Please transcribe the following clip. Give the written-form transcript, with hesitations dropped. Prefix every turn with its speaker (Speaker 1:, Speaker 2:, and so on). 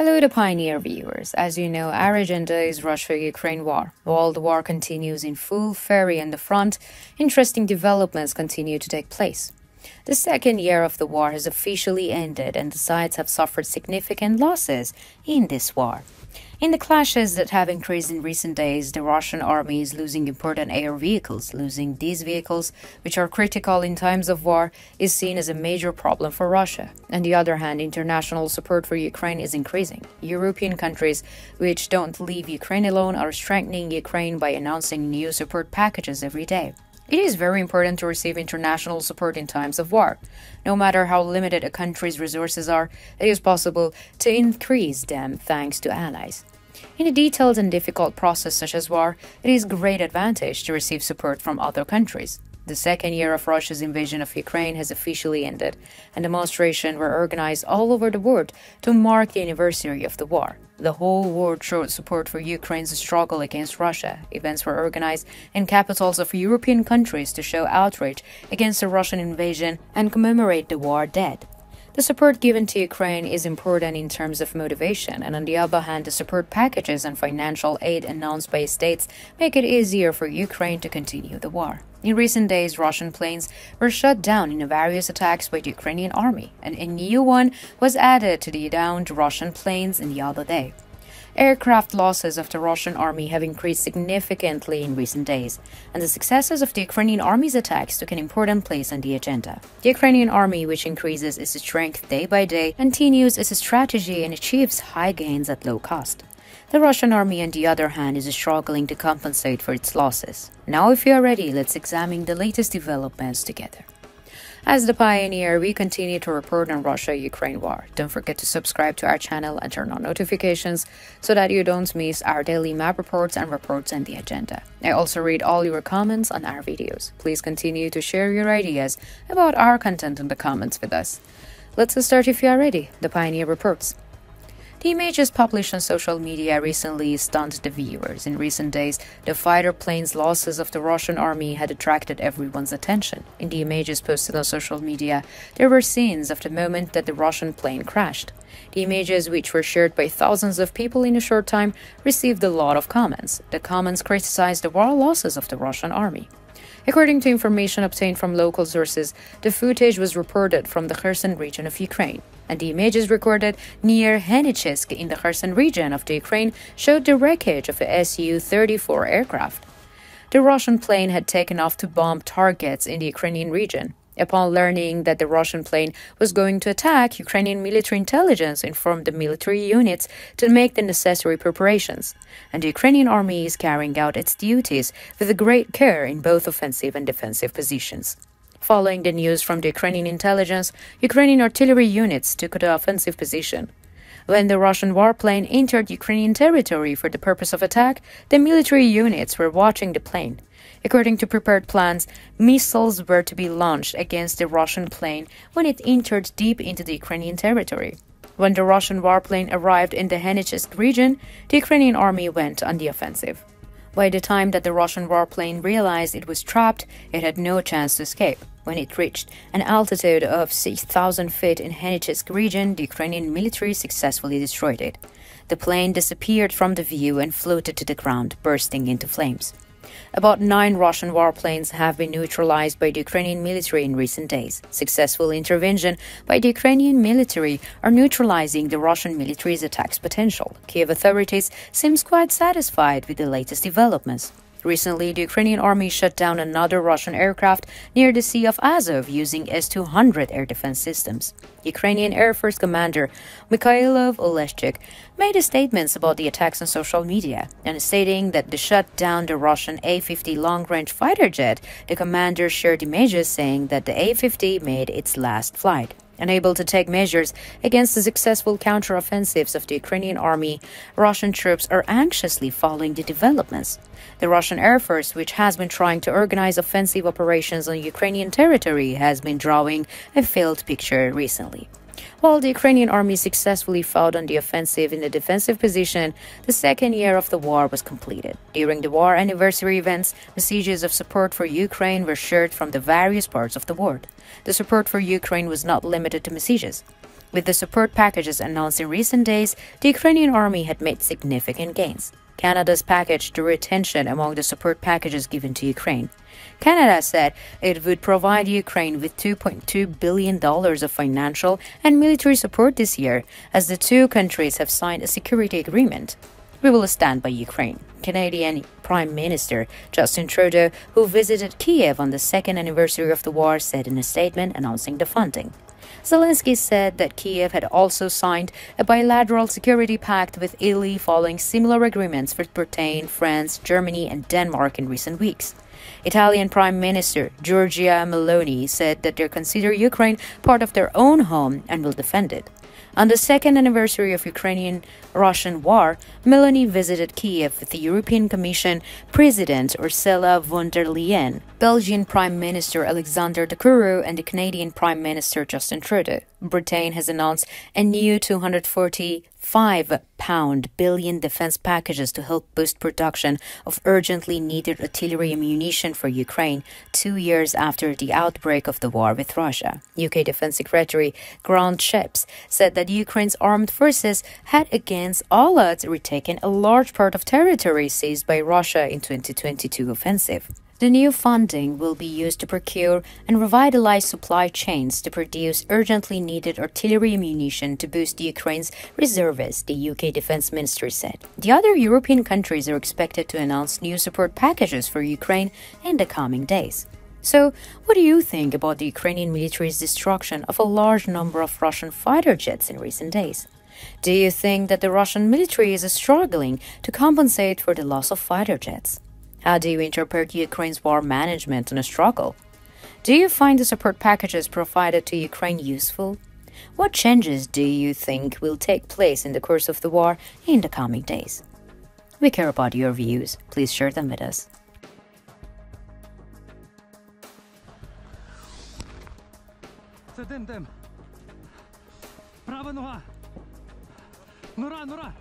Speaker 1: Hello, the Pioneer viewers. As you know, our agenda is Russia-Ukraine war. While the war continues in full fury on the front, interesting developments continue to take place. The second year of the war has officially ended, and the sides have suffered significant losses in this war. In the clashes that have increased in recent days, the Russian army is losing important air vehicles. Losing these vehicles, which are critical in times of war, is seen as a major problem for Russia. On the other hand, international support for Ukraine is increasing. European countries, which don't leave Ukraine alone, are strengthening Ukraine by announcing new support packages every day. It is very important to receive international support in times of war. No matter how limited a country's resources are, it is possible to increase them thanks to allies. In a detailed and difficult process such as war, it is a great advantage to receive support from other countries. The second year of Russia's invasion of Ukraine has officially ended, and demonstrations were organized all over the world to mark the anniversary of the war. The whole world showed support for Ukraine's struggle against Russia. Events were organized in capitals of European countries to show outrage against the Russian invasion and commemorate the war dead. The support given to Ukraine is important in terms of motivation, and on the other hand, the support packages and financial aid announced by states make it easier for Ukraine to continue the war. In recent days, Russian planes were shot down in various attacks by the Ukrainian army, and a new one was added to the downed Russian planes in the other day. Aircraft losses of the Russian army have increased significantly in recent days, and the successes of the Ukrainian army's attacks took an important place on the agenda. The Ukrainian army, which increases its strength day by day, continues its strategy and achieves high gains at low cost. The Russian army, on the other hand, is struggling to compensate for its losses. Now, if you are ready, let's examine the latest developments together. As the Pioneer, we continue to report on Russia-Ukraine war. Don't forget to subscribe to our channel and turn on notifications so that you don't miss our daily map reports and reports on the agenda. I also read all your comments on our videos. Please continue to share your ideas about our content in the comments with us. Let's start if you are ready. The Pioneer reports. The images published on social media recently stunned the viewers. In recent days, the fighter planes' losses of the Russian army had attracted everyone's attention. In the images posted on social media, there were scenes of the moment that the Russian plane crashed. The images, which were shared by thousands of people in a short time, received a lot of comments. The comments criticized the war losses of the Russian army. According to information obtained from local sources, the footage was reported from the Kherson region of Ukraine, and the images recorded near Henichesk in the Kherson region of the Ukraine showed the wreckage of a Su-34 aircraft. The Russian plane had taken off to bomb targets in the Ukrainian region. Upon learning that the Russian plane was going to attack, Ukrainian military intelligence informed the military units to make the necessary preparations, and the Ukrainian army is carrying out its duties with great care in both offensive and defensive positions. Following the news from the Ukrainian intelligence, Ukrainian artillery units took the offensive position. When the Russian warplane entered Ukrainian territory for the purpose of attack, the military units were watching the plane. According to prepared plans, missiles were to be launched against the Russian plane when it entered deep into the Ukrainian territory. When the Russian warplane arrived in the Henichesk region, the Ukrainian army went on the offensive. By the time that the Russian warplane realized it was trapped, it had no chance to escape. When it reached an altitude of 6,000 feet in Henichesk region, the Ukrainian military successfully destroyed it. The plane disappeared from the view and floated to the ground, bursting into flames. About 9 Russian warplanes have been neutralized by the Ukrainian military in recent days. Successful intervention by the Ukrainian military are neutralizing the Russian military's attacks potential. Kiev authorities seem quite satisfied with the latest developments. Recently, the Ukrainian army shut down another Russian aircraft near the Sea of Azov using S-200 air defense systems. Ukrainian Air Force Commander Mikhailo Oleshchuk made statements about the attacks on social media, and stating that they shut down the Russian A-50 long-range fighter jet. The commander shared images saying that the A-50 made its last flight. Unable to take measures against the successful counteroffensives of the Ukrainian army, Russian troops are anxiously following the developments. The Russian Air Force, which has been trying to organize offensive operations on Ukrainian territory, has been drawing a failed picture recently. While the Ukrainian army successfully fought on the offensive in the defensive position, the second year of the war was completed. During the war anniversary events, messages of support for Ukraine were shared from the various parts of the world. The support for Ukraine was not limited to messages. With the support packages announced in recent days, the Ukrainian army had made significant gains. Canada's package drew attention among the support packages given to Ukraine. Canada said it would provide Ukraine with $2.2 billion of financial and military support this year, as the two countries have signed a security agreement. "We will stand by Ukraine," Canadian Prime Minister Justin Trudeau, who visited Kiev on the second anniversary of the war, said in a statement announcing the funding. Zelensky said that Kiev had also signed a bilateral security pact with Italy following similar agreements with Britain, France, Germany, and Denmark in recent weeks. Italian Prime Minister Giorgia Meloni said that they consider Ukraine part of their own home and will defend it. On the second anniversary of Ukrainian-Russian war, Meloni visited Kiev with the European Commission President Ursula von der Leyen, Belgian Prime Minister Alexander De Croo, and the Canadian Prime Minister Justin Trudeau. Britain has announced a new £245 billion defense packages to help boost production of urgently needed artillery ammunition for Ukraine 2 years after the outbreak of the war with Russia. UK Defense Secretary Grant Shapps said that Ukraine's armed forces had against all odds retaken a large part of territory seized by Russia in 2022 offensive. The new funding will be used to procure and revitalize supply chains to produce urgently needed artillery ammunition to boost Ukraine's reservists, the UK Defense Ministry said. The other European countries are expected to announce new support packages for Ukraine in the coming days. So, what do you think about the Ukrainian military's destruction of a large number of Russian fighter jets in recent days? Do you think that the Russian military is struggling to compensate for the loss of fighter jets? How do you interpret Ukraine's war management and a struggle? Do you find the support packages provided to Ukraine useful? What changes do you think will take place in the course of the war in the coming days? We care about your views. Please share them with us.
Speaker 2: Це дим. Права нога. Нура.